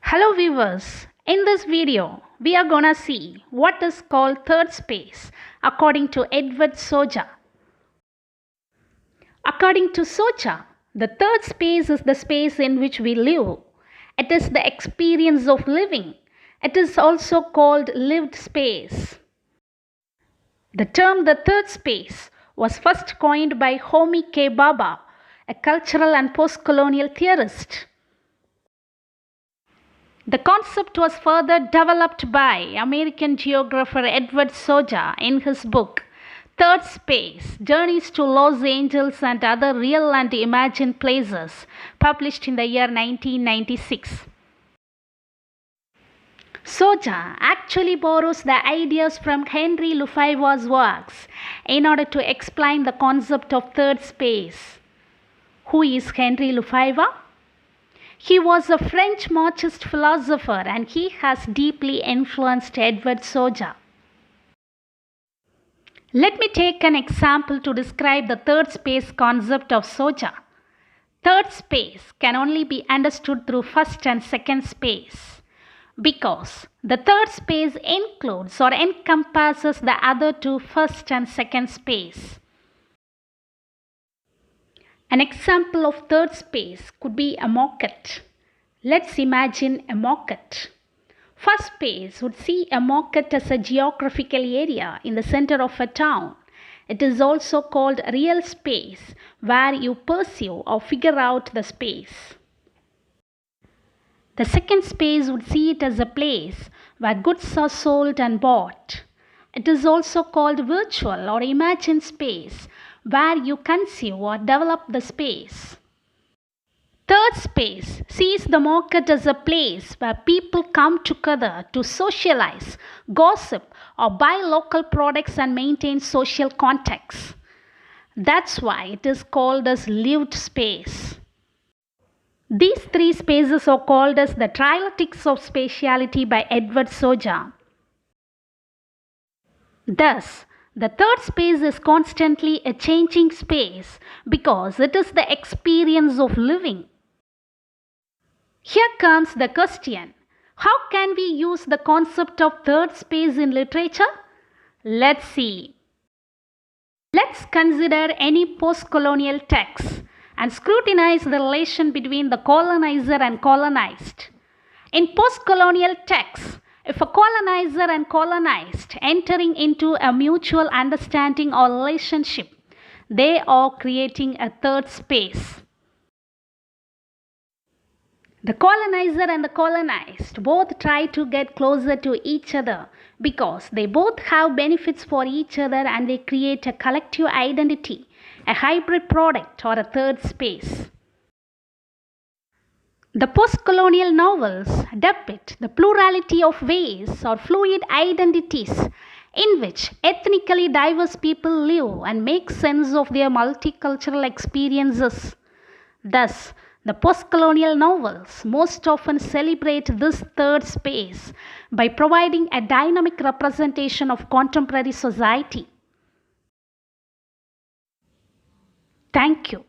Hello viewers, in this video we are gonna see what is called third space according to Edward Soja. According to Soja, the third space is the space in which we live. It is the experience of living. It is also called lived space. The term the third space was first coined by Homi K, Bhabha, a cultural and post-colonial theorist. The concept was further developed by American Geographer Edward Soja in his book Thirdspace, Journeys to Los Angeles and Other Real and Imagined Places, published in the year 1996. Soja actually borrows the ideas from Henry Lefebvre's works in order to explain the concept of third space. Who is Henry Lefebvre? He was a French Marxist philosopher and he has deeply influenced Edward Soja. Let me take an example to describe the third space concept of Soja. Third space can only be understood through first and second space because the third space includes or encompasses the other two first and second space. An example of third space could be a market. Let's imagine a market. First space would see a market as a geographical area in the center of a town. It is also called real space, where you perceive or figure out the space. The second space would see it as a place where goods are sold and bought. It is also called virtual or imagined space, where you conceive or develop the space. Third space sees the market as a place where people come together to socialize, gossip, or buy local products and maintain social contacts. That's why it is called as lived space. These three spaces are called as the trialectics of spatiality by Edward Soja. Thus, the third space is constantly a changing space because it is the experience of living. Here comes the question, how can we use the concept of third space in literature? Let's see. Let's consider any post-colonial text and scrutinize the relation between the colonizer and colonized. In post-colonial texts, if a colonizer and colonized entering into a mutual understanding or relationship, they are creating a third space. The colonizer and the colonized both try to get closer to each other because they both have benefits for each other and they create a collective identity, a hybrid product or a third space. The post-colonial novels depict the plurality of ways or fluid identities in which ethnically diverse people live and make sense of their multicultural experiences. Thus, the post-colonial novels most often celebrate this third space by providing a dynamic representation of contemporary society. Thank you.